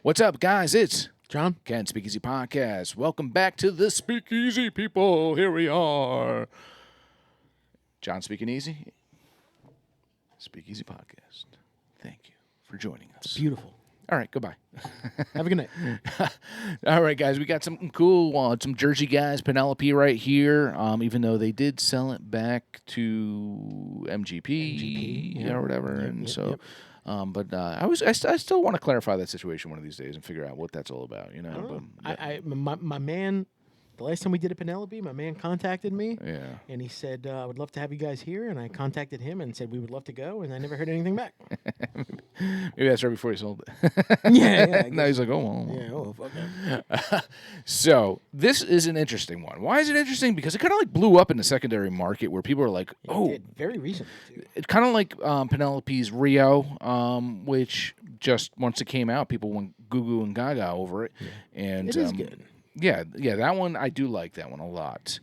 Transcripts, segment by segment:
What's up, guys? It's John? Ken Speakeasy Podcast. Welcome back to the Speakeasy people. Here we are. John speaking easy. Speakeasy Podcast. Thank you for joining us. Beautiful. All right, goodbye. Have a good night. All right, guys, we got something cool. Some Jersey guys, Penelope right here. Even though they did sell it back to MGP or whatever, But I still want to clarify that situation one of these days and figure out what that's all about. You know, My man, the last time we did a Penelope, my man contacted me. Yeah. And he said, I would love to have you guys here. And I contacted him and said we would love to go. And I never heard anything back. Maybe that's right before he sold it. Yeah. Now he's like, oh, well. Yeah, fuck that. So this is an interesting one. Why is it interesting? Because it kind of like blew up in the secondary market where people are like, It did very recently, too. It kind of like Penelope's Rio, which just once it came out, people went goo goo and gaga over it. Yeah. And it is good. Yeah, that one, I do like that one a lot.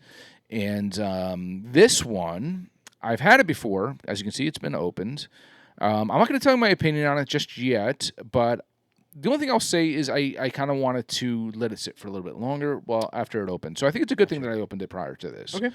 And this one, I've had it before. As you can see, it's been opened. I'm not going to tell you my opinion on it just yet, but the only thing I'll say is I kind of wanted to let it sit for a little bit longer after it opened. So I think it's a good thing that I opened it prior to this. Okay.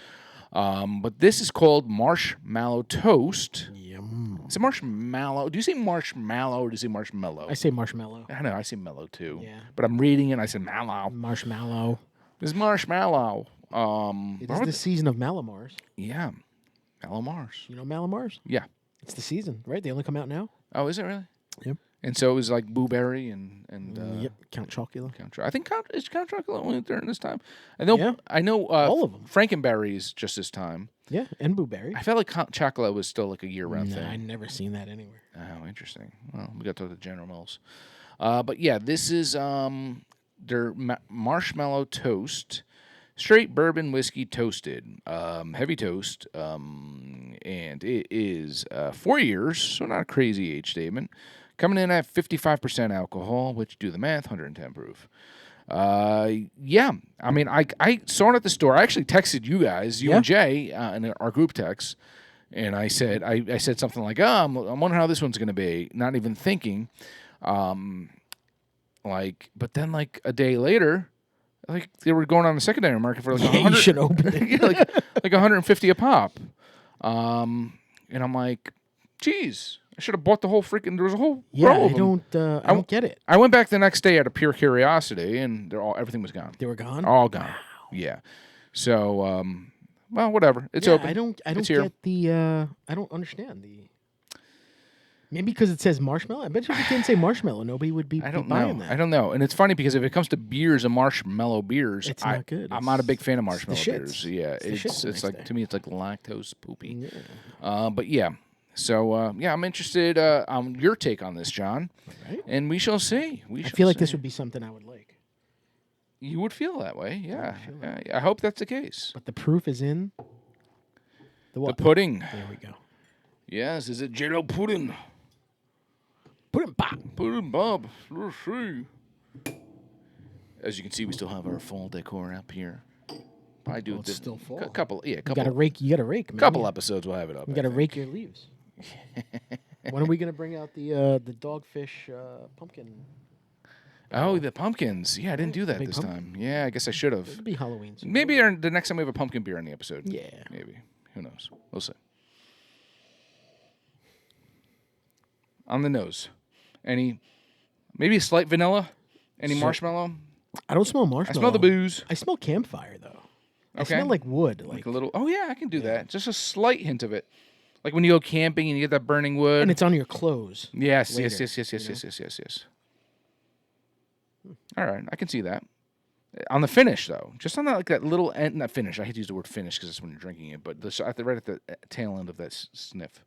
But this is called Marshmallow Toast. Yum. Is it marshmallow? Do you say marshmallow or do you say marshmallow? I say marshmallow. I know, I say mellow too. Yeah. But I'm reading it and I said mallow. Marshmallow. It's marshmallow. It is the season of Malamars. Yeah. Mallow Mars. You know Malamars? Yeah. It's the season, right? They only come out now? Oh, is it really? Yep. And so it was like Blueberry and yep, Count Chocula. I think is Count Chocula only during this time. I know all of them. Frankenberry is just this time. Yeah, and Blueberry. I felt like Count Chocula was still like a year-round thing. I never seen that anywhere. Oh, interesting. Well, we got to talk to General Mills. But yeah, this is their marshmallow toast, straight bourbon whiskey toasted, heavy toast, and it is 4 years, so not a crazy age statement. Coming in at 55% alcohol, which, do the math, 110 proof. Yeah, I mean, I saw it at the store. I actually texted you guys, you and Jay, in our group text, and I said I said something like, I'm wondering how this one's going to be, not even thinking. But then like a day later, like they were going on the secondary market for like 100. You should open it. Yeah, like 150 a pop. And I'm like, geez, I should have bought the whole freaking. There was a whole row of them. I don't get it. I went back the next day out of pure curiosity, and everything was gone. They were gone. All gone. Wow. Yeah. So, well, whatever. It's yeah, open. I don't It's get here. the. I don't understand the. Maybe because it says marshmallow. I bet you if it didn't say marshmallow, nobody would be buying that. I don't know. And it's funny because if it comes to beers and marshmallow beers, it's not good. I'm not a big fan of marshmallow the beers. Yeah, it's like, to me, it's like lactose poopy. Yeah. But yeah. So, I'm interested on your take on this, John. Right. And we shall see. I feel like this would be something I would like. You would feel that way, yeah. I hope that's the case. But the proof is in the what? The pudding. There we go. Yes, is it J-Lo pudding? Pudding pop. Pudding Bob. Let's see. As you can see, we still have our fall decor up here. I do. It's still full. Couple. You got to rake. You got to rake. Man. Couple episodes, we'll have it up. You got to rake your leaves. When are we gonna bring out the dogfish pumpkin? Oh, the pumpkins. Yeah, I didn't do that this time. Yeah, I guess I should have. It'll be Halloween soon. Maybe the next time we have a pumpkin beer on the episode. Yeah. Maybe. Who knows? We'll see. On the nose. Maybe a slight vanilla? Any marshmallow? I don't smell marshmallow. I smell the booze. I smell campfire, though. Okay. I smell like wood. Like a little... Oh, yeah, I can do that. Just a slight hint of it. Like when you go camping and you get that burning wood. And it's on your clothes. Yes. Later, Yes. All right, I can see that. On the finish, though. Just on that little end... Not finish. I hate to use the word finish because that's when you're drinking it. But right at the tail end of that sniff.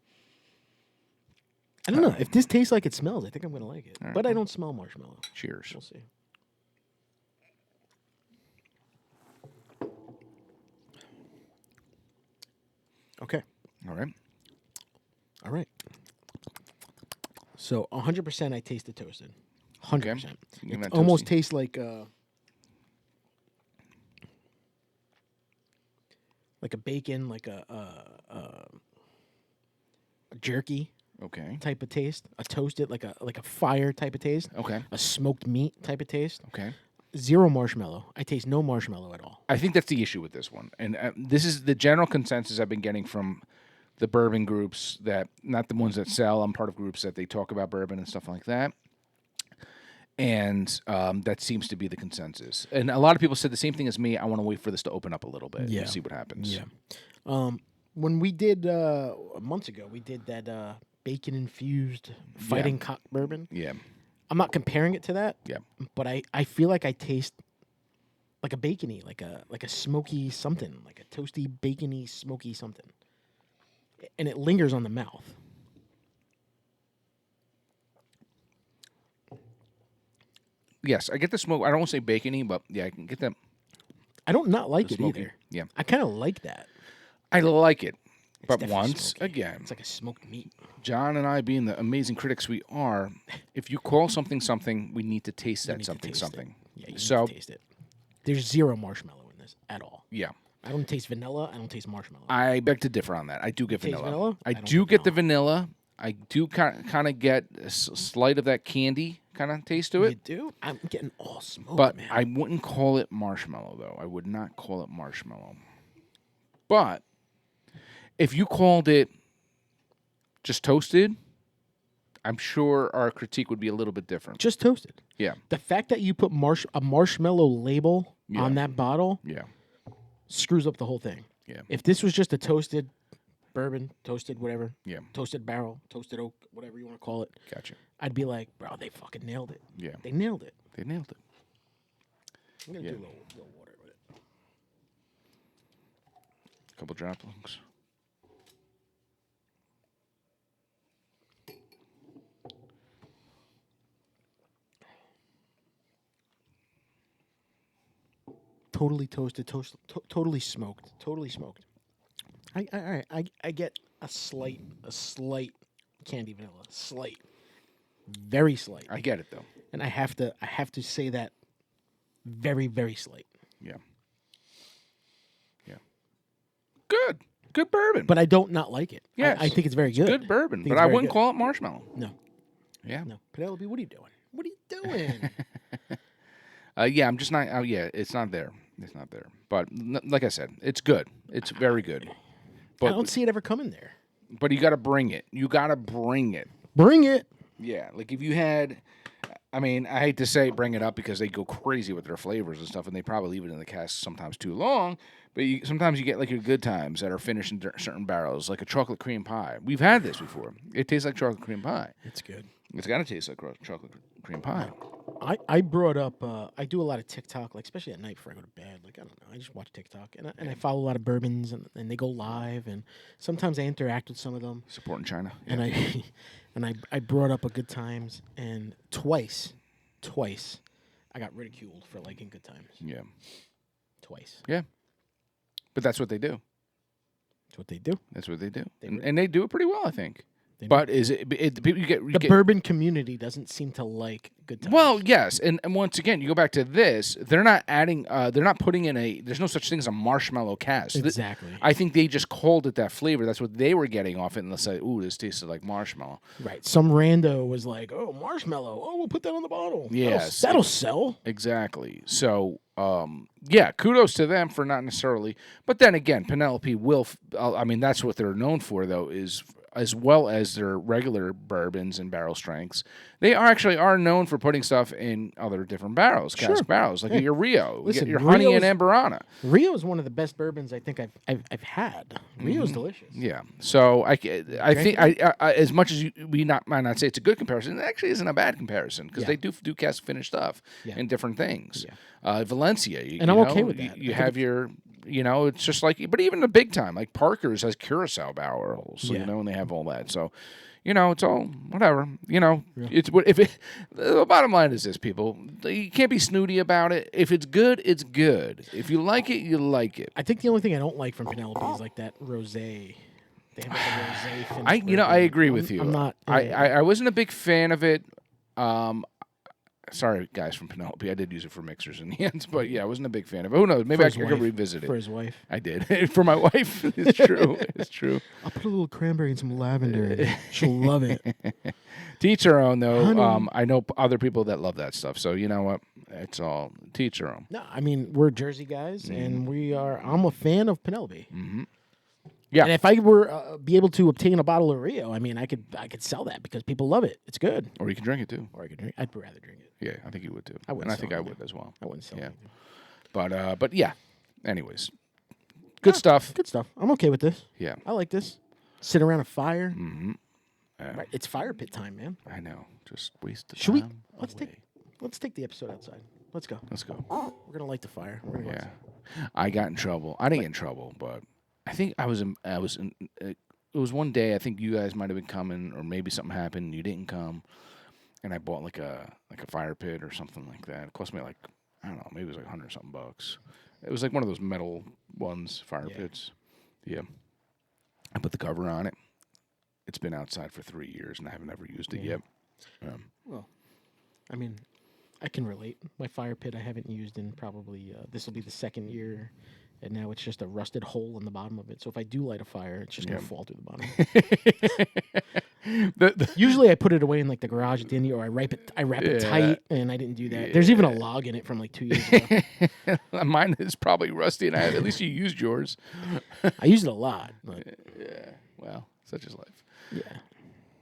I don't know. If this tastes like it smells, I think I'm going to like it. Right. But I don't smell marshmallow. Cheers. We'll see. Okay. All right. So 100% I taste the toasted. 100%. Okay. It almost tastes like a bacon, like a jerky. Okay. type of taste, a toasted like a fire type of taste, Okay. a smoked meat type of taste. Okay. Zero marshmallow. I taste no marshmallow at all. I think that's the issue with this one, and this is the general consensus I've been getting from the bourbon groups, that not the ones that sell. I'm part of groups that they talk about bourbon and stuff like that, and that seems to be the consensus. And a lot of people said the same thing as me. I want to wait for this to open up a little bit and see what happens. Yeah. When we did months ago, we did that bacon infused fighting cock bourbon. Yeah. I'm not comparing it to that. Yeah. But I feel like I taste like a bacony, like a smoky something, like a toasty, bacony, smoky something. And it lingers on the mouth. Yes, I get the smoke. I don't want to say bacony, but yeah, I can get that. I don't not like it smoky. either. Yeah. I kind of like that. I like it. But definitely once smoky. again, It's like a smoked meat. John and I, being the amazing critics we are, if you call something something, we need to taste that need to something taste it. something. Yeah, you So need to taste it. There's zero marshmallow in this at all. yeah, I don't taste vanilla. I don't taste marshmallow. I beg to differ on that. I do get taste vanilla. vanilla? I I don't do get get the vanilla. I do kind of get a slight of that candy kind of taste to You it. do? I'm getting all smoked, But man. I wouldn't call it marshmallow, though. I would not call it marshmallow. But if you called it just toasted, I'm sure our critique would be a little bit different. Just toasted. Yeah, The fact that you put a marshmallow label Yeah. on that bottle yeah, screws up the whole thing. yeah, If this was just a toasted bourbon, toasted whatever, yeah. toasted barrel, toasted oak, whatever you want to call it, Gotcha. I'd be like, bro, they fucking nailed it. Yeah, They nailed it. they nailed it. I'm gonna Yeah. do a little water with it. Couple droplings. Totally toasted, totally smoked, totally smoked. I get a slight candy vanilla, slight, very slight, I get it though. and I have to say that very very slight. Yeah. Yeah. Good bourbon. But I don't not like it. Yes. I think it's very good. Good bourbon, think but it's I very wouldn't good. call it marshmallow. No, Yeah. no, Penelope, what are you doing? What are you doing? Yeah, I'm just not. Oh, yeah, it's not there. It's not there. But like I said, it's good. It's very good. I But don't see it ever coming there. but you got to bring it. You got to bring it. Bring it. Yeah, like if you had, I mean, I hate to say bring it up because they go crazy with their flavors and stuff, and they probably leave it in the cask sometimes too long. But sometimes you get like your good times that are finished in certain barrels, like a chocolate cream pie. We've had this before. It tastes like chocolate cream pie. It's good. It's got to taste like chocolate cream pie. I brought up. I do a lot of TikTok, like especially at night before I go to bed. Like I don't know, I just watch TikTok and I follow a lot of bourbons and they go live and sometimes I interact with some of them. Supporting China. And I brought up a Good Times and twice, I got ridiculed for liking Good Times. Yeah. Twice. Yeah. But that's what they do. That's what they do. That's what they do. They And they do it pretty well, I think. They But is it you get The bourbon community doesn't seem to like Good Times. well, yes, and once again, you go back to this. They're not adding. They're not putting in a. There's no such thing as a marshmallow cast. Exactly. I think they just called it that flavor. That's what they were getting off it, and they say, "Ooh, this tasted like marshmallow." Right. Some rando was like, "Oh, marshmallow. Oh, we'll put that on the bottle. Yes. That'll sell." Exactly. So, yeah, kudos to them for not necessarily. But then again, Penelope will. I mean, that's what they're known for, though, is as well as their regular bourbons and barrel strengths. They are known for putting stuff in other different barrels, cask barrels, like your Rio, Listen, your honey Rio's- and Amberana. Rio is one of the best bourbons I think I've had. Rio's delicious. Yeah. So I think I as much as we might not say it's a good comparison, it actually isn't a bad comparison because Yeah. they do cask finished stuff Yeah. in different things. Yeah. Valencia, And I'm okay with that. You I have think your, it's just like, but even the big time, like Parker's has Curacao barrels, so, Yeah. and they have all that. So, it's all whatever. It's what if it. The bottom line is this, people: you can't be snooty about it. If it's good, it's good. If you like it, you like it. I think the only thing I don't like from Penelope is like that rosé. They have like a rosé finish. I agree with you. I'm not. I wasn't a big fan of it. Sorry, guys from Penelope. I did use it for mixers in the end, but yeah, I wasn't a big fan of it. Who knows? Maybe I could revisit it. For his wife. I did. For my wife. It's true. It's true. I'll put a little cranberry and some lavender in it. She'll love it. To each their own, though. Honey. I know other people that love that stuff. So you know what? It's all to each their own. No, I mean, we're Jersey guys, and I'm a fan of Penelope. Mm-hmm. Yeah. And if I were be able to obtain a bottle of Rio, I mean, I could sell that because people love it. It's good. Or you can drink it too. Or I could drink. I'd rather drink it. Yeah, I think you would too. I wouldn't and I think sell I it. would as well. I wouldn't sell Yeah. it. But yeah. Anyways, good stuff. Good stuff. I'm okay with this. Yeah. I like this. Sit around a fire. Mm-hmm. Right. It's fire pit time, man. I know. Just waste the Should we? time. Let's take the episode outside. Let's go. Let's go. We're gonna light the fire. We're gonna go outside. I got in trouble. I didn't get in trouble, but I think I was in. It was one day. I think you guys might have been coming, or maybe something happened. And you didn't come, and I bought like a fire pit or something like that. It cost me like, I don't know, maybe it was like $100 something bucks. It was like one of those metal ones, fire pits. Yeah. I put the cover on it. It's been outside for 3 years, and I haven't ever used it yet. Well, I mean, I can relate. My fire pit I haven't used in probably this will be the second year, and now it's just a rusted hole in the bottom of it. So if I do light a fire, it's just gonna fall through the bottom. Usually I put it away in like the garage at the end of the year, or I wrap it tight, and I didn't do that. There's even a log in it from like 2 years ago. Mine is probably rusty, and at least you used yours. I use it a lot. But Yeah, well, such is life. yeah.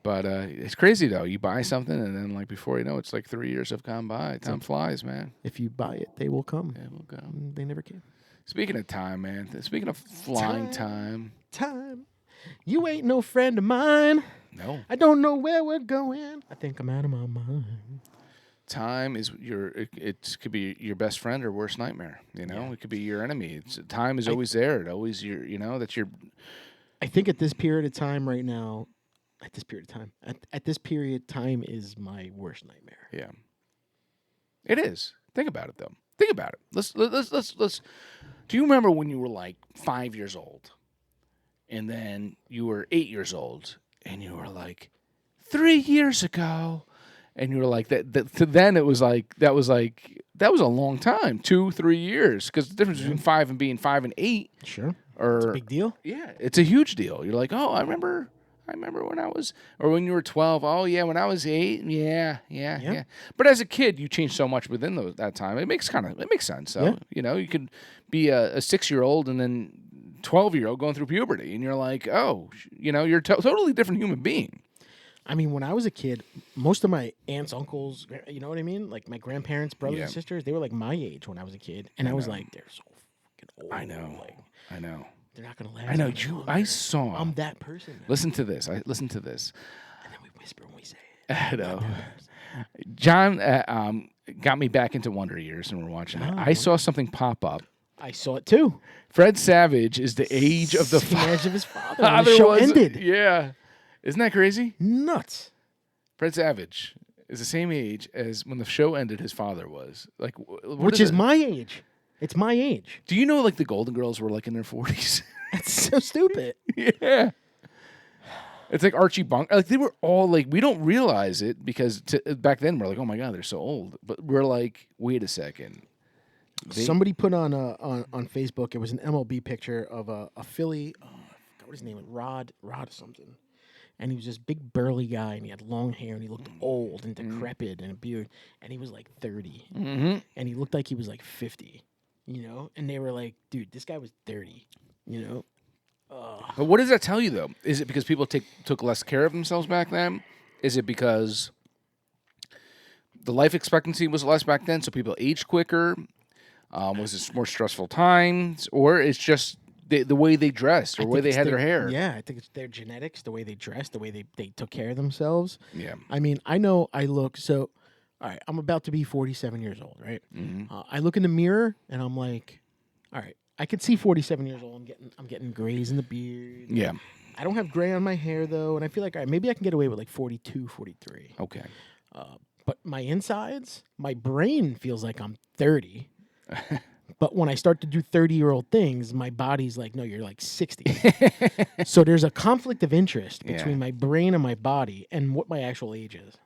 But it's crazy, though. You buy something, and then, like, before you know, it's like 3 years have gone by. Time flies, man. If you buy it, they will come. Yeah, we'll go. They never came. Speaking of time, man. Speaking of flying time. You ain't no friend of mine. No. I don't know where we're going. I think I'm out of my mind. Time is it could be your best friend or worst nightmare. You know, it could be your enemy. Time is always there. It always that's your. I think at this period of time right now, at this period, time is my worst nightmare. Yeah. It is. Think about it, though. Think about it. Let's. Do you remember when you were like 5 years old, and then you were 8 years old, and you were like, 3 years ago, and you were like that. To then it was like that was a long time, 2-3 years, because the difference between 5 and being 5 and 8. Sure. Or it's a big deal. Yeah, it's a huge deal. You're like, oh, I remember when I was, or when you were 12. Oh yeah, when I was 8. Yeah. But as a kid, you change so much within that time. It makes sense. So you could be a 6-year-old and then 12-year-old going through puberty, and you're like, oh, you're a totally different human being. I mean, when I was a kid, most of my aunts, uncles, you know what I mean? Like my grandparents, brothers and sisters, they were like my age when I was a kid, and I was like, they're so fucking old. I know. I know. They're not gonna last. I know. I saw. I'm that person. Now. Listen to this. Listen to this. And then we whisper when we say it. I know. John got me back into Wonder Years, and we're watching it. I saw something pop up. I saw it too. Fred Savage is the age of the age of his father. When the show ended. Yeah. Isn't that crazy? Nuts. Fred Savage is the same age as when the show ended. His father was like, which is my age. It's my age. Do you know like the Golden Girls were like in their 40s? That's so stupid. Yeah. It's like Archie Bunker. Like they were all like, we don't realize it because back then we're like, oh my God, they're so old. But we're like, wait a second. Somebody put on Facebook. It was an MLB picture of a Philly. I forgot what his name was. Rod or something. And he was this big burly guy, and he had long hair, and he looked old and decrepit and a beard, and he was like 30, and he looked like he was like 50. And they were like, dude, this guy was 30, But what does that tell you, though? Is it because people took less care of themselves back then? Is it because the life expectancy was less back then, so people aged quicker? Was it more stressful times? Or it's just the way they dressed or the way they had their hair? Yeah, I think it's their genetics, the way they dressed, the way they took care of themselves. Yeah. I mean, I know I look so... All right, I'm about to be 47 years old, right? Mm-hmm. I look in the mirror and I'm like, all right, I could see 47 years old. I'm getting grays in the beard. Yeah. I don't have gray on my hair though, and I feel like all right, maybe I can get away with like 42, 43. Okay. But my insides, my brain feels like I'm 30. But when I start to do 30-year-old things, my body's like, no, you're like 60. So there's a conflict of interest between my brain and my body and what my actual age is.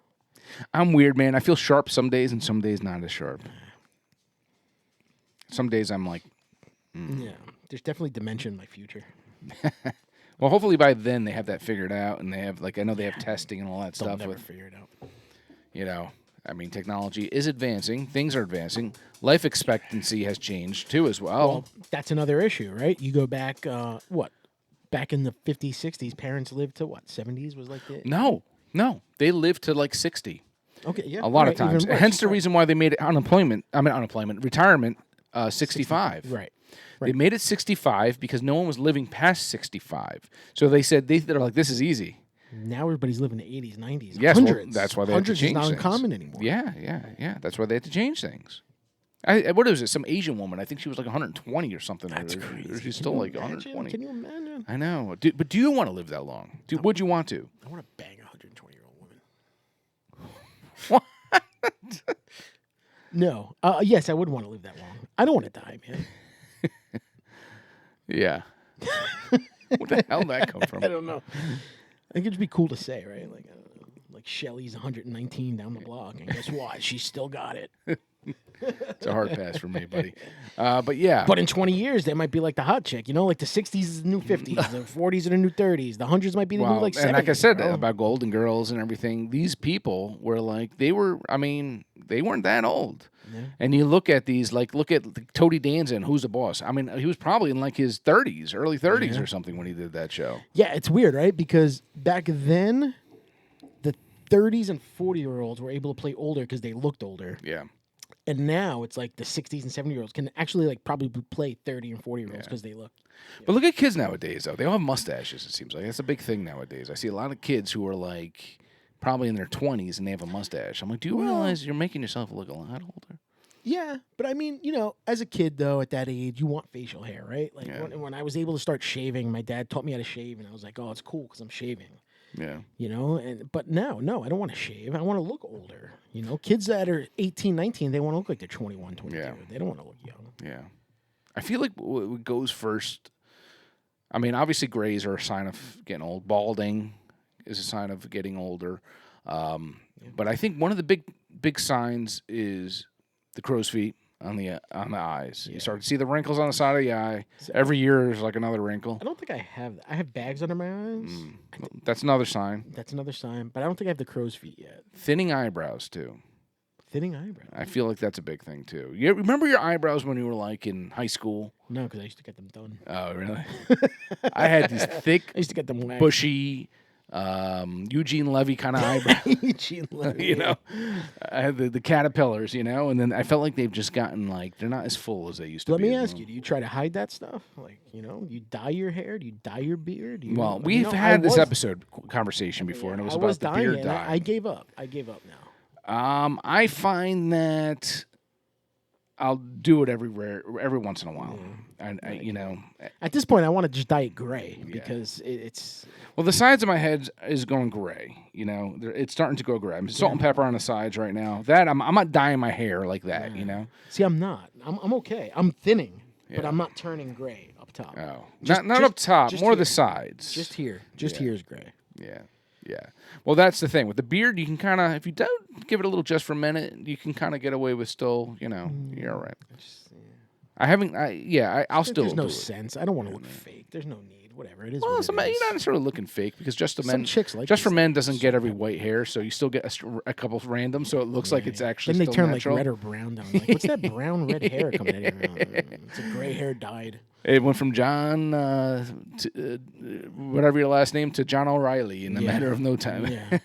I'm weird, man. I feel sharp some days and some days not as sharp. Some days I'm like, Yeah, there's definitely dementia in my future. well, hopefully by then they have that figured out, and they have I know they have testing and all that They'll stuff. never With figure it out. I mean, technology is advancing. Things are advancing. Life expectancy has changed too, as well. Well, that's another issue, right? You go back, back in the 50s, 60s, parents lived to what? 70s was like the... No, they live to like 60. Okay, yeah. A lot of right, even times. worse, Hence the right. reason why they made it retirement 65. Right. They made it 65 because no one was living past 65. So they said they're like, this is easy. Now everybody's living the 80s, 90s, Yes, well, hundreds. that's why they had to hundreds change is not things. uncommon anymore. Yeah. That's why they had to change things. What is it? Some Asian woman. I think she was like 120 or something. That's or crazy. She's Can still you like imagine? 120. Can you imagine? I know. But do you want to live that long? Would you want to? I want to bang a 120-year-old woman. What? No. Yes, I would want to live that long. I don't want to die, man. Yeah. What the hell did that come from? I don't know. I think it'd be cool to say, right? Like, I don't know, like Shelly's 119 down the block, and guess what? She's still got it. It's a hard pass for me, buddy. But yeah. But in 20 years, they might be like the hot chick. You know, like the 60s is the new 50s, the 40s are the new 30s, the 100s might be the new like 70s. And like I said bro. about Golden Girls and everything, these people were like, they weren't that old. Yeah. And you look at these, look at Tony Danza and Who's the Boss. I mean, he was probably in like his 30s, early 30s or something when he did that show. Yeah, it's weird, right? Because back then, the 30s and 40-year-olds were able to play older because they looked older. Yeah. And now it's like the 60s and 70-year-olds can actually probably play 30 and 40-year-olds because they look. But look at kids nowadays, though. They all have mustaches, it seems like. That's a big thing nowadays. I see a lot of kids who are like probably in their 20s and they have a mustache. I'm like, do you realize you're making yourself look a lot older? Yeah, but I mean, as a kid, though, at that age, you want facial hair, right? Like when I was able to start shaving, my dad taught me how to shave, and I was like, oh, it's cool because I'm shaving. Yeah. But now, no, I don't want to shave. I want to look older. Kids that are 18, 19, they want to look like they're 21, 22. Yeah. They don't want to look young. Yeah. I feel like what goes first, I mean, obviously grays are a sign of getting old. Balding is a sign of getting older. But I think one of the big signs is the crow's feet on the eyes. Yeah. You start to see the wrinkles on the side of the eye. Every year there's like another wrinkle. I don't think I have that. I have bags under my eyes. That's another sign. That's another sign, but I don't think I have the crow's feet yet. Thinning eyebrows too. Thinning eyebrows. I feel like that's a big thing too. You remember your eyebrows when you were like in high school? No, because I used to get them done. Oh, really? I had these thick, I used to get them waxed. bushy, Eugene Levy kind of eyebrows. Eugene Levy. I had the caterpillars, and then I felt like they've just gotten they're not as full as they used to Let be. me ask you: do you try to hide that stuff? You dye your hair? Do you dye your beard? Well, we've had this episode conversation before, and it was about the beard dye. I gave up. I gave up now. I find that I'll do it every once in a while. And at this point, I want to just dye it gray because it's. Well, the sides of my head is going gray. It's starting to go gray. I'm salt and pepper on the sides right now. That I'm not dyeing my hair like that. See, I'm not. I'm okay. I'm thinning, but I'm not turning gray up top. Oh, not up top. More the sides. Just here. Here is gray. Yeah. Yeah. Well, that's the thing with the beard. You can kind of, if you don't give it a little just for a minute, you can kind of get away with still. You're all right. I'll still. There's no do it. sense. I don't want to look fake. There's no need. Whatever it is. Well, what it is. you're not necessarily looking fake because just the men, chicks like just for this men doesn't get every white hair, so you still get a couple of random, so it looks like it's actually. Then they still turn natural. like red or brown down. Like, what's that brown red hair coming out of your mouth? It's a gray hair dyed. It went from John, to, whatever your last name, to John O'Reilly in a matter of no time. Yeah.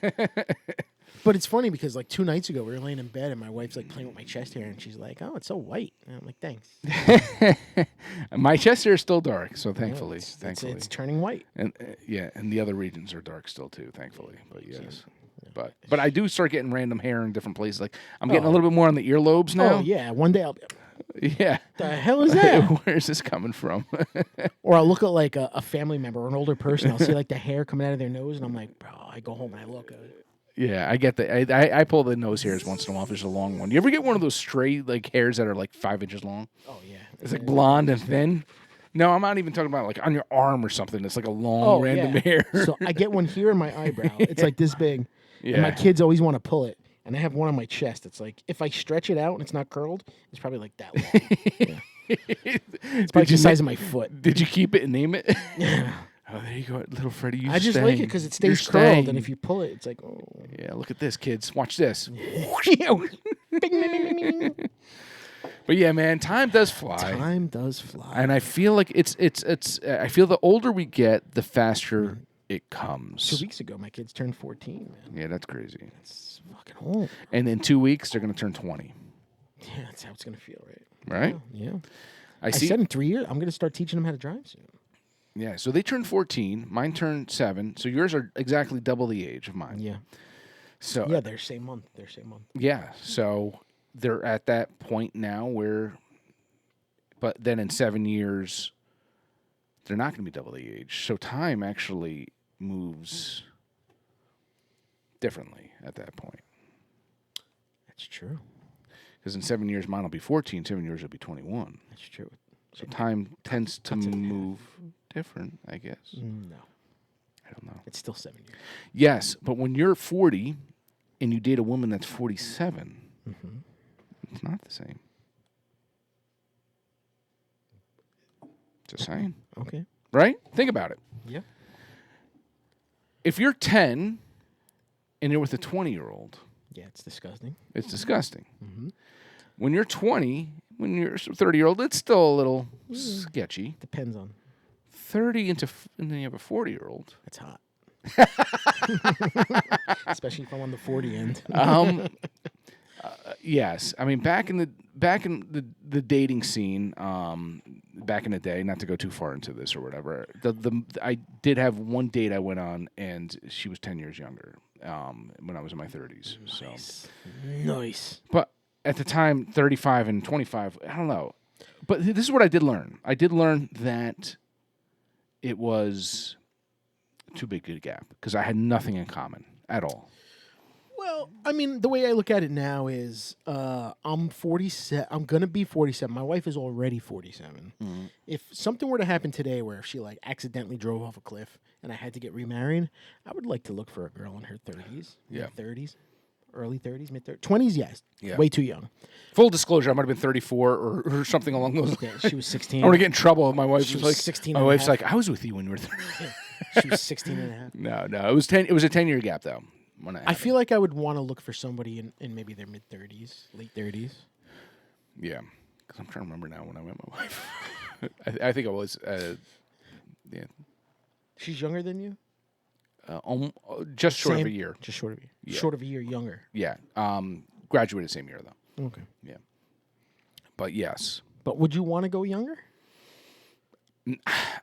But it's funny because 2 nights ago we were laying in bed and my wife's playing with my chest hair and she's like, "Oh, it's so white." And I'm like, "Thanks." My chest hair is still dark, so thankfully, it's turning white. And and the other regions are dark still too, thankfully. But yes. But I do start getting random hair in different places. Like I'm getting a little bit more on the earlobes now. Oh yeah, one day I'll be. Yeah. The hell is that? Where's this coming from? Or I'll look at a family member or an older person. I'll see the hair coming out of their nose, and I'm like, bro. I go home and I look at it. Yeah, I get that. I pull the nose hairs once in a while if there's a long one. You ever get one of those stray hairs that are 5 inches long? Oh yeah. It's blonde and thin. No, I'm not even talking about on your arm or something. It's a long random hair. So I get one here in my eyebrow. It's this big. Yeah. And my kids always want to pull it. And I have one on my chest. It's like if I stretch it out and it's not curled, it's probably like that long. Yeah. It's probably the size of my foot. Did you keep it and name it? Yeah. Oh, there you go, little Freddy. You I just stay. like it because it You're stays curled, staying. and if you pull it, it's like, oh. Yeah, look at this, kids. Watch this. Bing, bing, bing, bing. But yeah, man, time does fly. Time does fly. And I feel like it's. I feel the older we get, the faster it comes. 2 weeks ago, my kids turned 14, man. Yeah, that's crazy. That's fucking old. And in 2 weeks, they're going to turn 20. Yeah, that's how it's going to feel, right? Right? Yeah. I I see. said in 3 years, I'm going to start teaching them how to drive soon. Yeah, so they turned 14. Mine turned 7. So yours are exactly double the age of mine. Yeah. So Yeah, they're same month. yeah, so they're at that point now where, but then in 7 years, they're not going to be double the age. So time actually moves differently at that point. That's true. Because in 7 years, mine will be 14. 7 years, it'll be 21. That's true. So time tends to cuts it in half. move different, I guess. No, I don't know. it's still 7 years. Yes, but when you're 40 and you date a woman that's 47, it's not the same. Just saying. Okay. Right? Think about it. Yeah. If you're 10 and you're with a 20-year-old, Yeah, it's disgusting. it's disgusting. Mm-hmm. When you're 20, when you're a 30-year-old, it's still a little sketchy. Depends on. 30 and then you have a 40-year-old. That's hot. Especially if I'm on the 40 end. Yes, I mean back in the dating scene, back in the day. Not to go too far into this or whatever. I did have one date I went on, and she was 10 years younger. When I was in my 30s. Nice. So, Nice. but at the time, 35 and 25, I don't know. But this is what I did learn. I did learn that it was too big a gap because I had nothing in common at all. Well, I mean, the way I look at it now is I'm 47. I'm going to be 47. My wife is already 47. Mm-hmm. If something were to happen today where she like accidentally drove off a cliff and I had to get remarried, I would like to look for a girl in her 30s, Yeah. mid-30s, early 30s, mid-30s. 20s, yes. Yeah. Way too young. Full disclosure, I might have been 34 or something along those lines. Yeah, she was 16. I want to get in trouble. My wife She was was like, 16 my and a wife's half. like, I was with you when you were 30. She was 16 and a half. No, it was 10. It was a 10-year gap though. When I feel like I would want to look for somebody in maybe their mid-30s, late 30s. yeah, because I'm trying to remember now when I met my wife. I think I was yeah, She's younger than you? just short of Same. a year. Just short of a year. Yeah. Short of a year younger. Yeah, graduated same year though. Okay. Yeah, but yes, But would you want to go younger?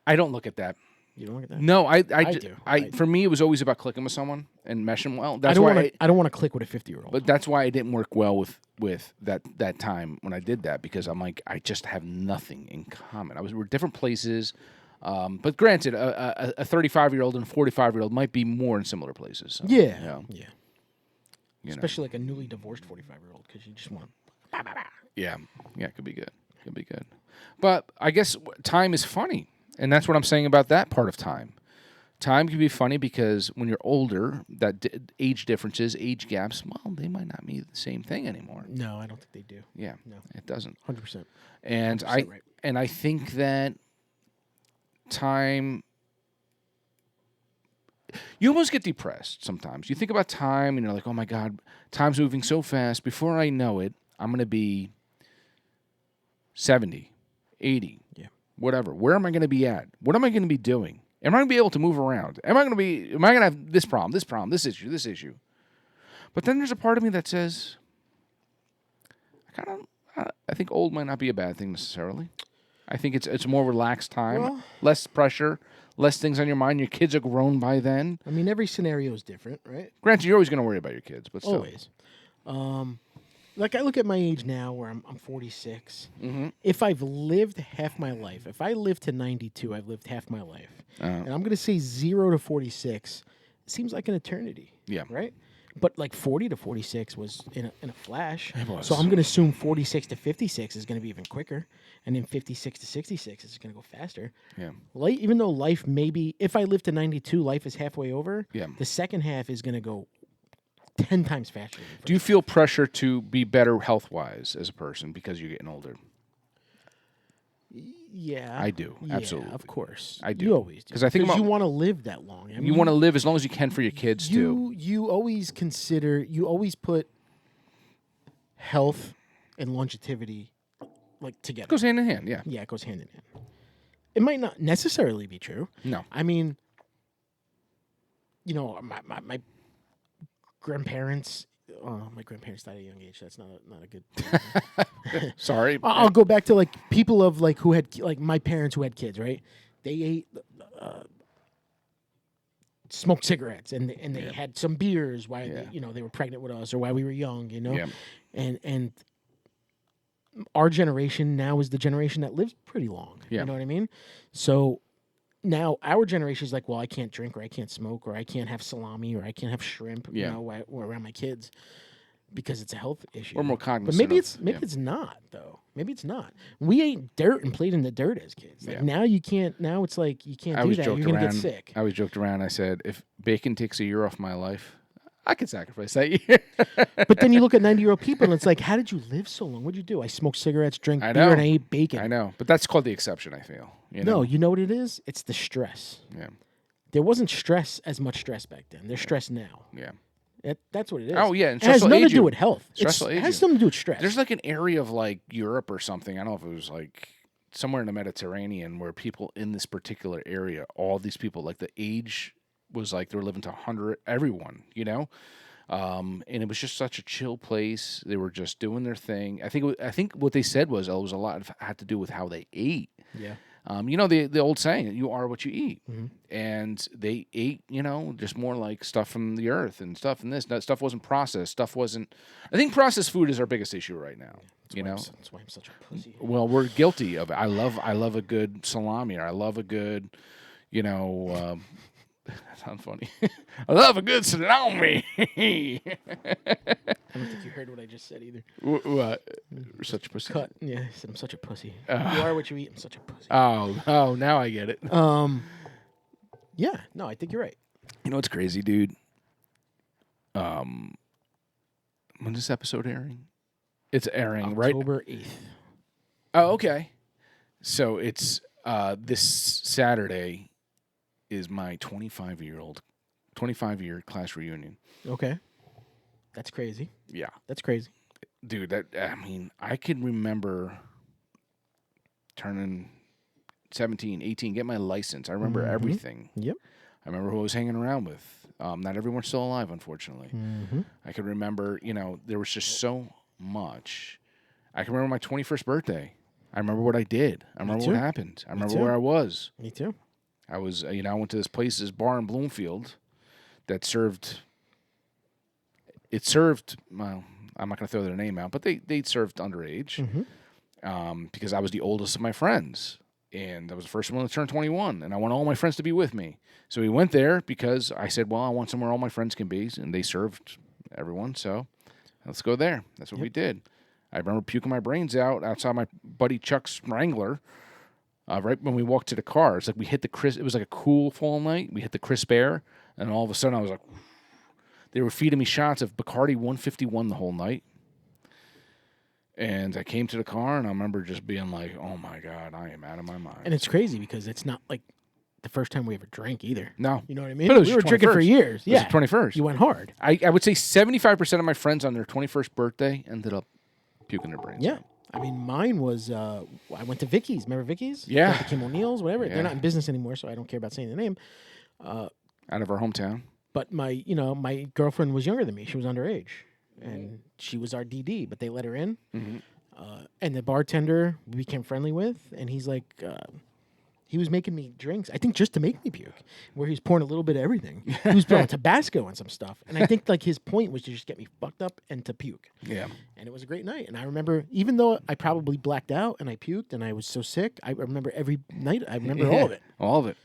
I don't look at that. You don't look at that? No, I do. For me, it was always about clicking with someone and meshing well. I That's don't why. want to. I don't want to click with a 50-year-old. But that's why I didn't work well with that time when I did that because I'm like I just have nothing in common. We're different places, but granted, a 35-year-old and a 45-year-old might be more in similar places. So, yeah, yeah, yeah. you know. Especially like a newly divorced 45-year-old because you just want to. Yeah, it could be good. Could be good. But I guess time is funny, and that's what I'm saying about that part of time. Time can be funny because when you're older, age differences, age gaps, well, they might not mean the same thing anymore. No, I don't think they do. Yeah, No. it doesn't. 100%. And 100% right. I think that time, you almost get depressed sometimes. You think about time and you're like, oh my God, time's moving so fast. Before I know it, I'm going to be 70, 80, whatever. Where am I going to be at? What am I going to be doing? Am I going to be able to move around? Am I going to have this problem, this issue? But then there's a part of me that says, I think old might not be a bad thing necessarily. I think it's more relaxed time, Well, less pressure, less things on your mind. Your kids are grown by then. I mean, every scenario is different, right? Granted, you're always going to worry about your kids, but still. Always. Like I look at my age now where I'm 46. Mm-hmm. If I've lived half my life, if I live to 92, I've lived half my life. And I'm going to say 0 to 46 seems like an eternity. Yeah. Right? But like 40 to 46 was in a flash. It was. So I'm going to assume 46 to 56 is going to be even quicker. And then 56 to 66 is going to go faster. Yeah. Even though life maybe, if I live to 92, life is halfway over. Yeah. The second half is going to go 10 times faster. Than Do you feel pressure to be better health-wise as a person because you're getting older? Yeah, I do. Yeah, Absolutely. of course. I do. You always do. 'Cause I think you about- want to live that long. I mean, You want to live as long as you can for your kids, too. You always consider. You always put health and longevity like together. It goes hand in hand, yeah. Yeah, it goes hand in hand. It might not necessarily be true. No. I mean, my grandparents. Oh, my grandparents died at a young age. That's not a good. Sorry. I'll go back to like people of like who had like my parents who had kids, right? They ate, smoked cigarettes, and they had some beers while they were pregnant with us or while we were young, Yeah. and our generation now is the generation that lives pretty long. Yeah. You know what I mean? So now our generation is like, well, I can't drink or I can't smoke or I can't have salami or I can't have shrimp. Yeah. Around my kids. Because it's a health issue. We're more cognizant. But maybe of, it's not though. Maybe it's not. We ate dirt and played in the dirt as kids. Like now you can't. Now it's like you can't do that. You're gonna get sick. I always joked around. I said, if bacon takes a year off my life, I could sacrifice that year. But then you look at 90-year-old people and it's like, how did you live so long? What'd you do? I smoked cigarettes, drank beer, and I ate bacon. I know, but that's called the exception. I feel. No, you know what it is? It's the stress. Yeah. There wasn't as much stress back then. There's stress now. Yeah. That's what it is. Oh yeah, and it has nothing to age do you. with health. It has something to do with stress. There's like an area of like Europe or something. I don't know if it was like somewhere in the Mediterranean where people in this particular area, all these people, like the age was like they were living to 100. Everyone, and it was just such a chill place. They were just doing their thing. I think what they said was it was a lot had to do with how they ate. Yeah. The old saying, you are what you eat. Mm-hmm. And they ate, just more like stuff from the earth and stuff and this. That stuff wasn't processed. Stuff wasn't. I think processed food is our biggest issue right now. That's why I'm such a pussy. Well, we're guilty of it. I love a good salami, or I love a good, that sounds funny. I love a good salami. I don't think you heard what I just said either. What? Such a pussy. Cut. Yeah, I said I'm such a pussy. You are what you eat. I'm such a pussy. Oh, now I get it. Yeah. No, I think you're right. You know what's crazy, dude? When's this episode airing? It's airing October 8th. Oh, okay. So it's this Saturday is my 25-year class reunion. Okay. That's crazy. Yeah. That's crazy. Dude, I can remember turning 17, 18, get my license. I remember everything. Yep. I remember who I was hanging around with. Not everyone's still alive, unfortunately. Mm-hmm. I can remember, there was just so much. I can remember my 21st birthday. I remember what I did. I remember what happened. I remember where I was. Me too. I was, I went to this bar in Bloomfield that served, well, I'm not going to throw their name out, but they served underage because I was the oldest of my friends. And I was the first one to turn 21, and I want all my friends to be with me. So we went there because I said, well, I want somewhere all my friends can be, and they served everyone, so let's go there. That's what we did. I remember puking my brains out outside my buddy Chuck's Wrangler right when we walked to the car. It's like we hit it was like a cool fall night. We hit the crisp air, and all of a sudden I was like, they were feeding me shots of Bacardi 151 the whole night. And I came to the car, and I remember just being like, oh, my God, I am out of my mind. And it's crazy because it's not like the first time we ever drank either. No. You know what I mean? But it was we your were drinking 21st. for years. It was Yeah. the 21st. You went hard. I would say 75% of my friends on their 21st birthday ended up puking their brains Yeah. out. I mean, mine was, I went to Vicky's. Remember Vicky's? Yeah. Went to Kim O'Neill's, whatever. Yeah. They're not in business anymore, so I don't care about saying the name. Out of our hometown. But my girlfriend was younger than me. She was underage. And she was our DD, but they let her in. Mm-hmm. And the bartender we became friendly with, and he's like, he was making me drinks, I think just to make me puke, where he was pouring a little bit of everything. He was throwing Tabasco and some stuff. And I think like his point was to just get me fucked up and to puke. Yeah. And it was a great night. And I remember, even though I probably blacked out and I puked and I was so sick, I remember every night, I remember all of it. All of it.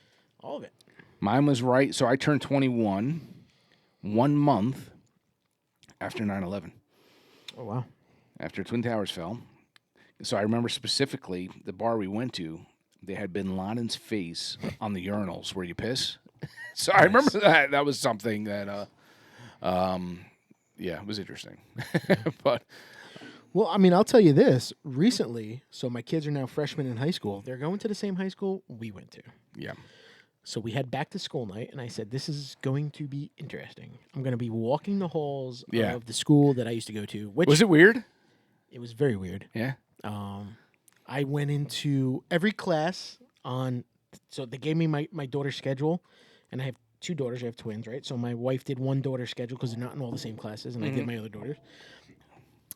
All of it. Mine was right. So I turned 21 1 month after 9/11. Oh, wow. After Twin Towers fell. So I remember specifically the bar we went to, they had Bin Laden's face on the urinals where you piss. So I remember that. That was something that, yeah, it was interesting. But Well, I mean, I'll tell you this. Recently, so my kids are now freshmen in high school. They're going to the same high school we went to. yeah, So we had back to school night, and I said, "This is going to be interesting. I'm going to be walking the halls Yeah. of the school that I used to go to." Which was it weird? it was very weird. Yeah, I went into every class on. So they gave me my daughter's schedule, and I have two daughters. I have twins, right? So my wife did one daughter's schedule because they're not in all the same classes, and I did my other daughters.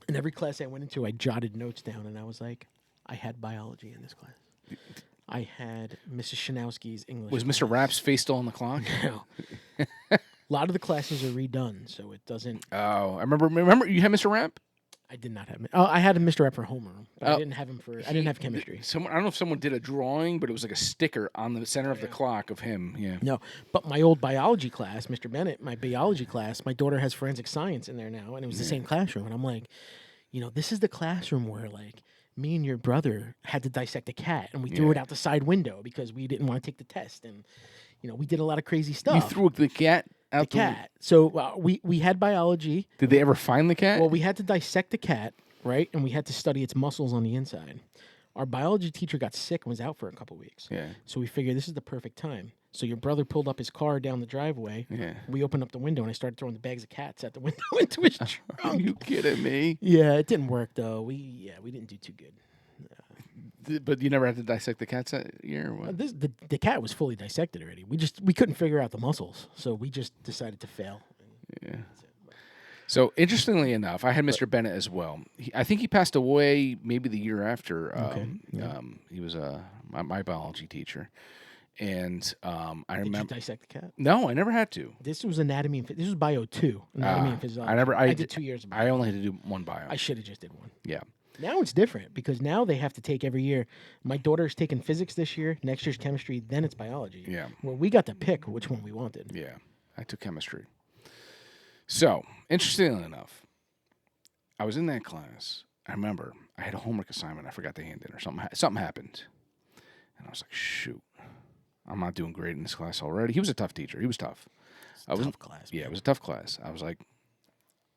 And every class I went into, I jotted notes down, and I was like, I had biology in this class. I had Mrs. Shanowski's English. was Mr. Rapp's face still on the clock? No. A lot of the classes are redone, so it doesn't. Oh, I remember. Remember, you had Mr. Rapp. I did not have. Oh, I had a Mr. Rep for homeroom, but I didn't have him for. I didn't have chemistry. Someone, I don't know if someone did a drawing, but it was like a sticker on the center of the clock of him. Yeah. No, but my old biology class, Mr. Bennett, my biology class, my daughter has forensic science in there now, and it was the same classroom. And I'm like, this is the classroom where like me and your brother had to dissect a cat, and we threw it out the side window because we didn't want to take the test, and we did a lot of crazy stuff. You threw the cat out the cat. So we had biology. Did they ever find the cat? Well, we had to dissect the cat, right? And we had to study its muscles on the inside. Our biology teacher got sick and was out for a couple weeks. Yeah. So we figured this is the perfect time. So your brother pulled up his car down the driveway. Yeah. We opened up the window and I started throwing the bags of cats out the window into his trunk. Are you kidding me? Yeah, it didn't work though. We didn't do too good. But you never had to dissect the cat's ear? Or what? The cat was fully dissected already. We couldn't figure out the muscles, so we just decided to fail. Yeah. So interestingly enough, I had Mr. Bennett as well. I think he passed away maybe the year after. He was my biology teacher, and I Did you remember. dissect the cat? No, I never had to. This was anatomy. This was bio 2, anatomy and physiology. I did 2 years of bio. I only had to do one bio. I should have just did one. Yeah. Now it's different because now they have to take every year. My daughter's taking physics this year. Next year's chemistry. Then it's biology. Yeah. Well, we got to pick which one we wanted. Yeah. I took chemistry. So, interestingly enough, I was in that class. I remember I had a homework assignment I forgot to hand in or something. Something happened. And I was like, shoot, I'm not doing great in this class already. He was a tough teacher. He was tough. Tough class. Yeah, it was a tough class. I was like,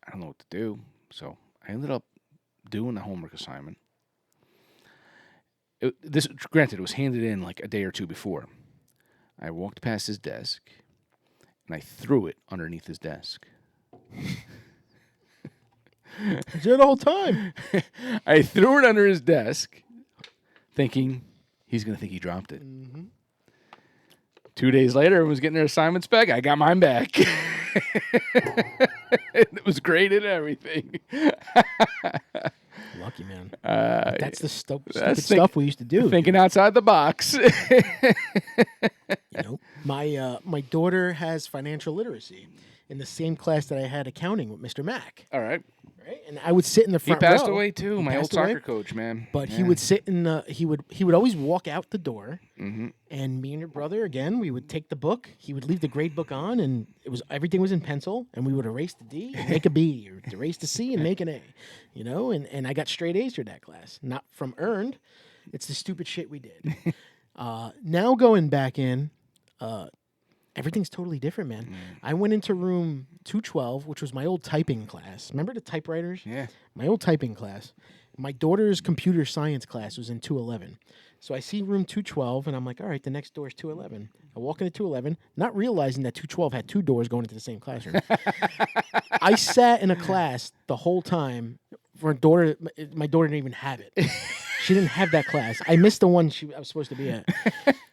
I don't know what to do. So I ended up doing the homework assignment. Granted, it was handed in like a day or two before. I walked past his desk, and I threw it underneath his desk. I did it the whole time. I threw it under his desk, thinking he's going to think he dropped it. Mm-hmm. 2 days later, everyone was getting their assignments back. I got mine back. It was great and everything. Lucky man. That's the stupid that's stuff we used to do. Thinking outside the box. My daughter has financial literacy in the same class that I had accounting with Mr. Mack. All right. Right, and I would sit in the He front. passed row. away too. My old passed away. soccer coach, man. But he would sit in the. He would always walk out the door, Mm-hmm. and me and your brother again. We would take the book. He would leave the grade book on, and everything was in pencil, and we would erase the D and make a B, or erase the C and make an A. And I got straight A's through that class, not from earned. It's the stupid shit we did. Now going back in, everything's totally different, man. I went into room 212, which was my old typing class. Remember the typewriters? Yeah. My old typing class. My daughter's computer science class was in 211. So I see room 212, and I'm like, all right, the next door is 211. I walk into 211, not realizing that 212 had two doors going into the same classroom. I sat in a class the whole time for a daughter. My daughter didn't even have it. She didn't have that class. I missed the one I was supposed to be at.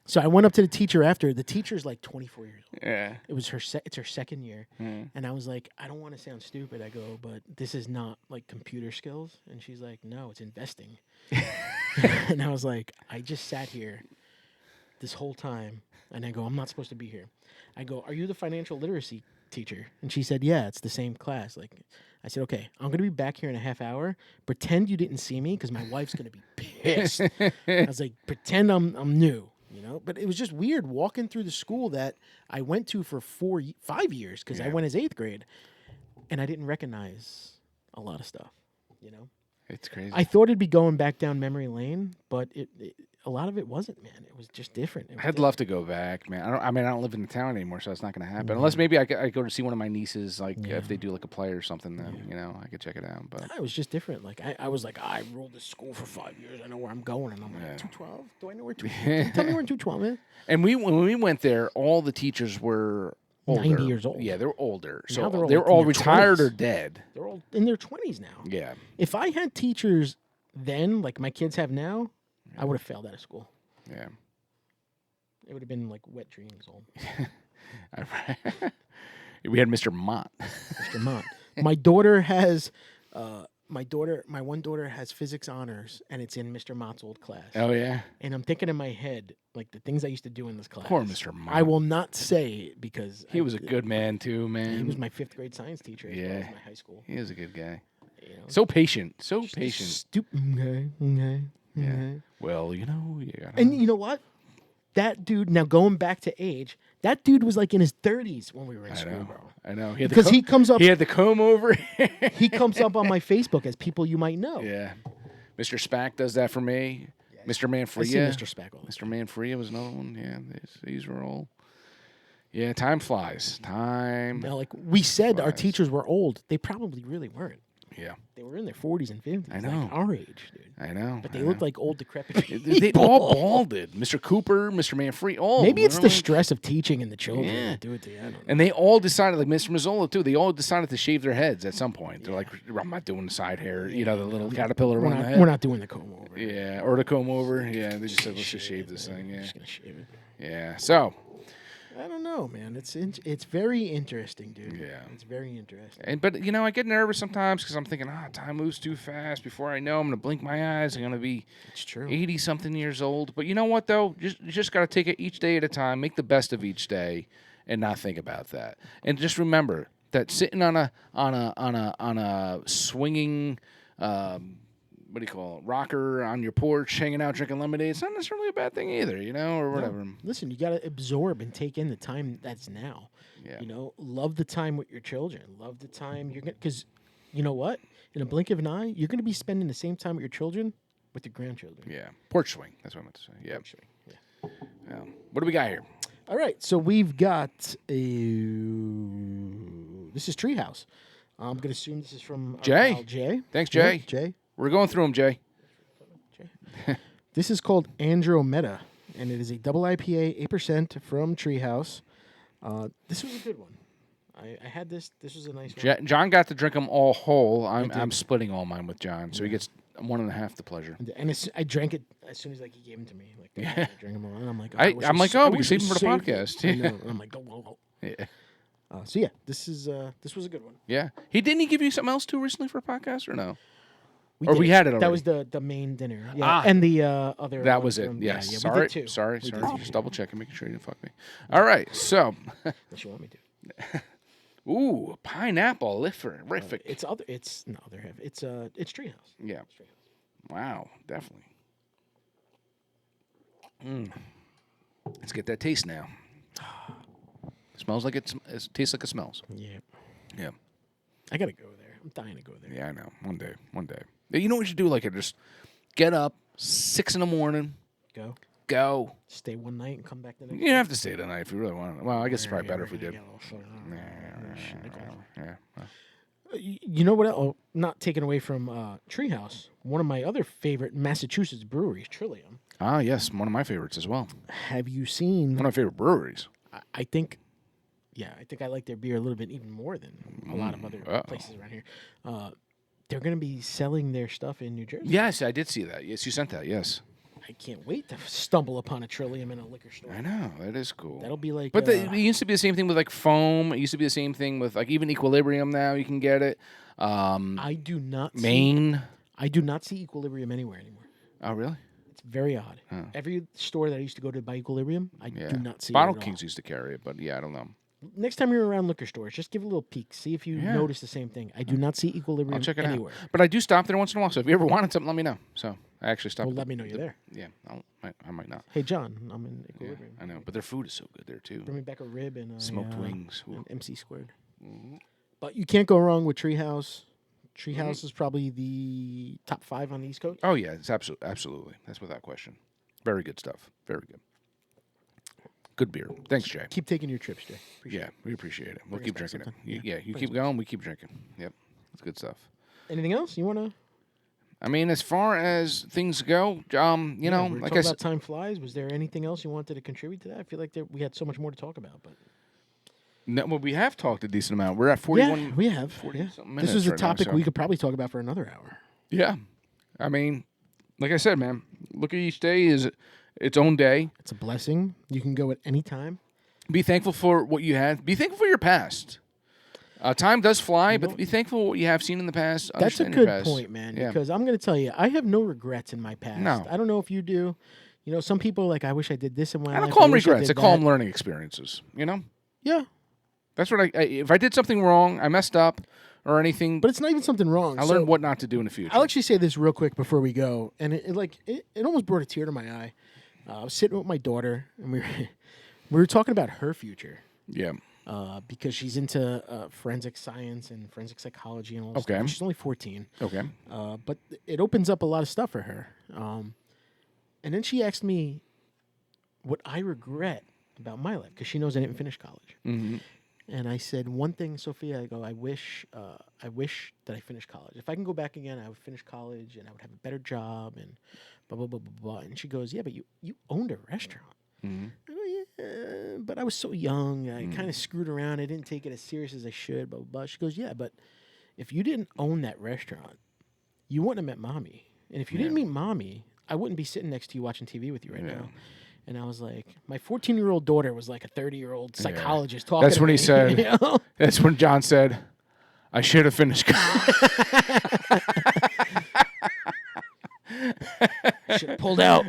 So I went up to the teacher after. The teacher's like 24 years old. Yeah. It was it's her second year. And I was like, I don't want to sound stupid. I go, but this is not like computer skills. And she's like, no, it's investing. And I was like, I just sat here this whole time. And I go, I'm not supposed to be here. I go, are you the financial literacy teacher? And she said, yeah, it's the same class. Like, I said, okay, I'm going to be back here in a half hour. Pretend you didn't see me because my wife's going to be pissed. I was like, pretend I'm new. But it was just weird walking through the school that I went to for 5 years because I went as 8th grade, and I didn't recognize a lot of stuff. It's crazy. I thought it'd be going back down memory lane, but a lot of it wasn't, man. It was just different. It was I'd love to go back, man. I mean, I don't live in the town anymore, so it's not going to happen. Unless maybe I go to see one of my nieces, like if they do like a play or something. Then I could check it out. But It was just different. Like I was like, I ruled this school for 5 years. I know where I'm going, and I'm like 212. Do I know where? Tell me where 212 is. and when we went there, all the teachers were older. 90 years old. Yeah, they were older. So Now they're all they like were in all their retired 20s. or dead. They're all in their 20s now. Yeah. If I had teachers then, like my kids have now, I would have failed out of school. Yeah. It would have been like wet dreams old. We had Mr. Mott. Mr. Mott. My daughter has, my one daughter has physics honors, and it's in Mr. Mott's old class. Oh yeah. And I'm thinking in my head, like the things I used to do in this class. Poor Mr. Mott. I will not say because He was a good man too, man. He was my 5th grade science teacher. As well as my high school. He was a good guy. You know? So patient. So Just patient. Stupid. Okay. Yeah. Well, you gotta. And you know what? That dude. Now going back to age, that dude was like in his 30s when we were in school, bro. I know. Because he comes up. He had the comb over. He comes up on my Facebook as people you might know. Yeah. Mr. Spack does that for me. Mr. I see Manfria. Mr. Spackle. Mr. Manfria was another one. Yeah, these were all. Yeah, time flies. Time. Now, like we said, our flies. teachers were old. They probably really weren't. Yeah, They were in their 40s and 50s. I know. Like our age, dude. I know. But they looked like old, decrepit people. They all balded. Mr. Cooper, Mr. Manfrey, all. Maybe it's the literally. stress of teaching and the children Yeah. that do it to you. I don't know. And they all decided, like Mr. Mazzola too. They all decided to shave their heads at some point. They're like, I'm not doing the side hair. You know, the little caterpillar We're around the not, head. we're not doing the comb over. Yeah, or the comb over. Yeah, they just said, let's just shave this thing. We're Yeah, just gonna shave it. yeah. So, I don't know, man. It's very interesting, dude. Yeah. It's very interesting. but I get nervous sometimes because I'm thinking, time moves too fast. Before I know, I'm gonna blink my eyes. I'm gonna be It's true. 80-something years old. But you know what though? You just got to take it each day at a time. Make the best of each day, and not think about that. And just remember that sitting on a swinging, what do you call it, rocker on your porch, hanging out, drinking lemonade. It's not necessarily a bad thing either, or whatever. Listen, you got to absorb and take in the time that's now. Yeah. Love the time with your children. Love the time you're going to, because you know what? In a blink of an eye, you're going to be spending the same time with your children with your grandchildren. Yeah. Porch swing. That's what I meant to say. Yeah. Actually, yeah. Yeah. What do we got here? All right, so we've got this is Treehouse. I'm going to assume this is from our Jay. pal Jay. Thanks, Yeah, Jay. Jay. We're going through them, Jay. This is called Andromeda, and it is a double IPA, 8% from Treehouse. This was a good one. I had this. This was a nice one. John got to drink them all whole. did. I'm splitting all mine with John, so he gets 1.5 the pleasure. And I drank it as soon as he gave them to me. Like Yeah. I drank them all, and I'm like, I'm like, oh, we can wish save them for the saved podcast. it. I know. And I'm like, go. Yeah. So yeah, this was a good one. Yeah. Didn't he give you something else too recently for a podcast or no? We Or did. we had it That was already. the main dinner. Yeah, Ah. and the other. That one was it. from- Yes. Yeah, we sorry. did too. Sorry. We did Sorry. too. Just double checking, making sure you didn't fuck me. All right. So, Unless you want me to. ooh, pineapple lifferific. It's other. It's no other half. It's Treehouse. Yeah. It's Treehouse. Wow. Definitely. Let's get that taste now. Smells like it tastes like it smells. Yeah. Yeah. I gotta go there. I'm dying to go there. Yeah, I know. One day. You know what you do? Like, just get up 6 a.m. Go. Stay one night and come back the next. You don't have to stay tonight if you really want to. Well, I guess it's probably better if we did. Yeah. You know what? Not taken away from Treehouse. One of my other favorite Massachusetts breweries, Trillium. Ah, yes, one of my favorites as well. Have you seen? One of my favorite breweries. I think. Yeah, I think I like their beer a little bit even more than a lot of other places around here. They're going to be selling their stuff in New Jersey. Yes, I did see that. Yes, you sent that. Yes. I can't wait to stumble upon a Trillium in a liquor store. I know. That is cool. That'll be like. But it used to be the same thing with like foam. It used to be the same thing with like even Equilibrium now. You can get it. I do not. Maine. I do not see Equilibrium anywhere anymore. Oh, really? It's very odd. Huh. Every store that I used to go to buy Equilibrium, I Yeah. do not see Bottle it at Kings used to carry it, but yeah, I don't know. all. Next time you're around liquor stores, just give it a little peek. See if you Yeah. notice the same thing. I do not see Equilibrium I'll check it anywhere. out. But I do stop there once in a while. So if you ever wanted something, let me know. So I actually stopped. Well, let me know you're there. Yeah, I might not. Hey, John, I'm in Yeah, Equilibrium. I know, but their food is so good there too. Bring me back a rib and a, Smoked wings. Ooh. an MC squared. Mm-hmm. But you can't go wrong with Treehouse. Treehouse is probably the top 5 on the East Coast. Oh yeah, it's absolutely. That's without question. Very good stuff. Very good. Good beer. Thanks, Jay. Keep taking your trips, Jay. Appreciate Yeah, we appreciate it. We'll Bring us keep back drinking it. sometime. Yeah, you Bring keep us going. We keep drinking. Yep, it's good stuff. it. Anything else you want to? I mean, as far as things go, you know, we're like talking I about said, time flies. Was there anything else you wanted to contribute to that? I feel like we had so much more to talk about, but no, well, we have talked a decent amount. We're at 41. yeah, we have. 40 Yeah. something This minutes was a right now, topic so- we could probably talk about for another hour. Yeah, I mean, like I said, man, look at each day as its own day. It's a blessing. You can go at any time. Be thankful for what you have. Be thankful for your past. Time does fly, but be thankful for what you have seen in the past. That's a Understand your good past. point, man. Yeah. Because I'm going to tell you, I have no regrets in my past. No. I don't know if you do. You know, some people are like, I wish I did this in my life. I don't call them wish regrets. I did call that." them learning experiences. You know, Yeah, that's what if I did something wrong, I messed up, or anything, but it's not even something wrong. I learned what not to do in the future. I'll actually say this real quick before we go, and it almost brought a tear to my eye. I was sitting with my daughter, and we were talking about her future. Yeah. Because she's into forensic science and forensic psychology and all this Okay. stuff. She's only 14. Okay. But it opens up a lot of stuff for her. And then she asked me what I regret about my life, because she knows I didn't finish college. Mm-hmm. And I said, one thing, Sophia, I go, I wish that I finished college. If I can go back again, I would finish college and I would have a better job and blah, blah, blah, blah, blah. And she goes, yeah, but you owned a restaurant. Mm-hmm. I go, yeah, but I was so young. I kind of screwed around. I didn't take it as serious as I should, blah, blah, blah. She goes, yeah, but if you didn't own that restaurant, you wouldn't have met Mommy. And if you didn't meet Mommy, I wouldn't be sitting next to you watching TV with you right now. And I was like, my 14-year-old daughter was like a 30-year-old psychologist talking That's to when me, he said, you know? That's when John said, I should have finished college. Should have pulled out.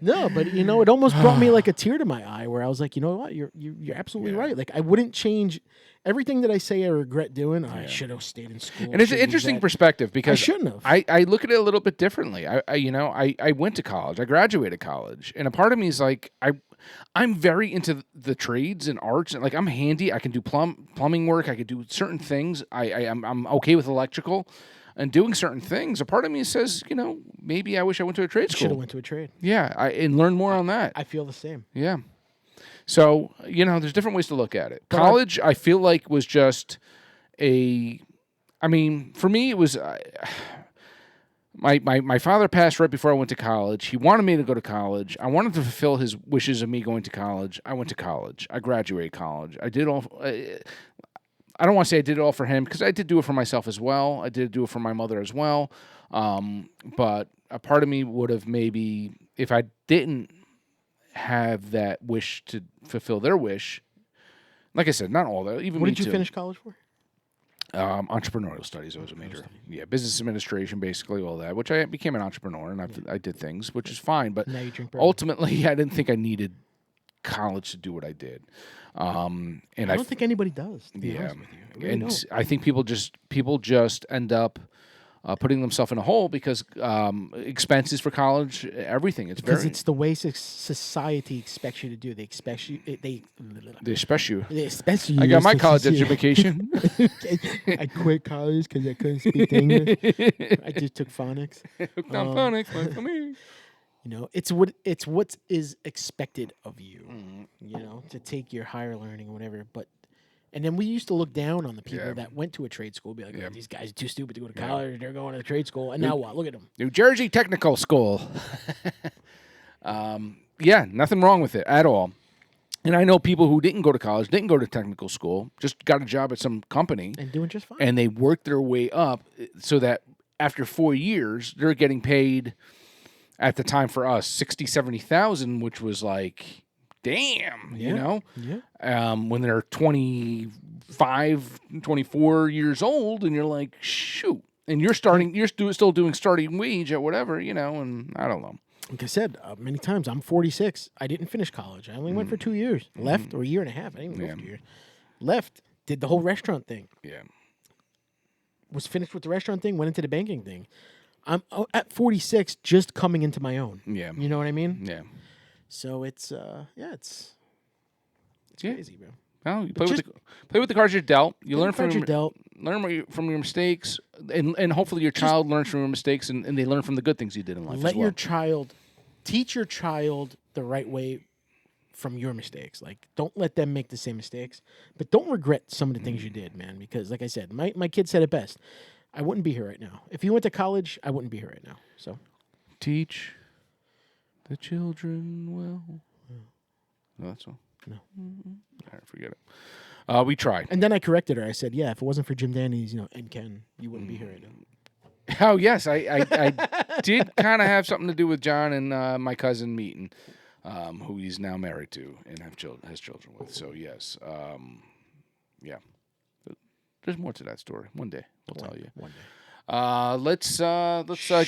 No, but you know, it almost brought me like a tear to my eye, where I was like, you know what, you're absolutely right. Like, I wouldn't change everything that I say I regret doing. I should have stayed in school. And it's an should've interesting that. perspective because I shouldn't have. I look at it a little bit differently. I went to college. I graduated college, and a part of me is like I'm very into the trades and arts, and like I'm handy. I can do plumbing work. I could do certain things. I'm okay with electrical and doing certain things. A part of me says, you know, maybe I wish I went to a trade Should school. have went to a trade. Yeah, and learn more on that. I feel the same. Yeah. So, you know, there's different ways to look at it. College, I feel like, was just I mean, for me, it was, my father passed right before I went to college. He wanted me to go to college. I wanted to fulfill his wishes of me going to college. I went to college. I graduated college. I did all, I don't want to say I did it all for him, because I did do it for myself as well. I did do it for my mother as well. But a part of me would have maybe, if I didn't have that wish to fulfill their wish, like I said, not all that. Even What me did you too. finish college for? Entrepreneurial studies was a major. Yeah, business administration, basically all that. Which I became an entrepreneur, and I did things, which is fine. But Now you drink bourbon. ultimately, I didn't think I needed college to do what I did. And I don't think anybody does. To be yeah, honest with you. I really and don't. I think people just end up putting themselves in a hole because expenses for college, everything. It's Because very it's the way society expects you to do. They expect you. They expect you. expect you. I got my to college succeed. education. I quit college because I couldn't speak English. I just took phonics. Hooked on phonics, fine for me. You know, it's what is expected of you. Mm-hmm. You know, to take your higher learning or whatever. But and then we used to look down on the people Yeah. that went to a trade school. Be like, Yeah. oh, these guys are too stupid to go to college. They're going to trade school. And now what? Look at them. New Jersey Technical School. Yeah, nothing wrong with it at all. And I know people who didn't go to college, didn't go to technical school, just got a job at some company, And doing just fine. and they worked their way up so that after 4 years, they're getting paid at the time for us 60, 70,000, which was like, damn, you know? Yeah. When they're 25, 24 years old, and you're like, shoot. And you're still doing starting wage at whatever, you know, and I don't know. Like I said many times, I'm 46. I didn't finish college. I only went for 2 years. Left, or a year and a half. I didn't even go for 2 years. Left, did the whole restaurant thing. Yeah. Was finished with the restaurant thing, went into the banking thing. I'm at 46, just coming into my own. Yeah. You know what I mean? Yeah. So it's Yeah. crazy, bro. Well, you play with the cards you're dealt. You learn from Cards you're dealt. from your mistakes, and hopefully your child learns from your mistakes, and they learn from the good things you did in life. Let as well. your child teach your child the right way from your mistakes. Like, don't let them make the same mistakes, but don't regret some of the things you did, man. Because, like I said, my kid said it best. I wouldn't be here right now. If he went to college, I wouldn't be here right now. So, teach the children well. No, that's all. No. All right, forget it. We tried. and then I corrected her. I said, yeah, if it wasn't for Jim Danny's, and Ken, you wouldn't be here right now. Oh yes, I did kind of have something to do with John and my cousin meeting, who he's now married to and has children with. So yes, yeah. There's more to that story. One day we'll tell you. One day. Let's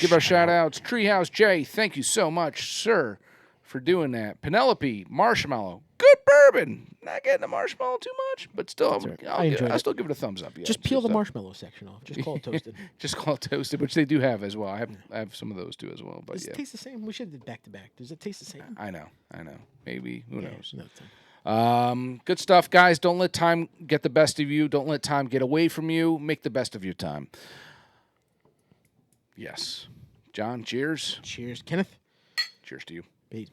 give our shout outs. Treehouse Jay, thank you so much, sir, for doing that. Penelope Marshmallow, good bourbon. Not getting the marshmallow too much, but still, right. I'll still give it a thumbs up. Yeah, Just peel the marshmallow section off. Just call it toasted. Just call it toasted, which they do have as well. I have some of those too as well. But Does yeah, it taste the same? We should have did back to back. Does it taste the same? I know. Maybe who knows? Another time. Good stuff, guys. Don't let time get the best of you. Don't let time get away from you. Make the best of your time. Yes, John. Cheers. Cheers, Kenneth. Cheers to you. Peace.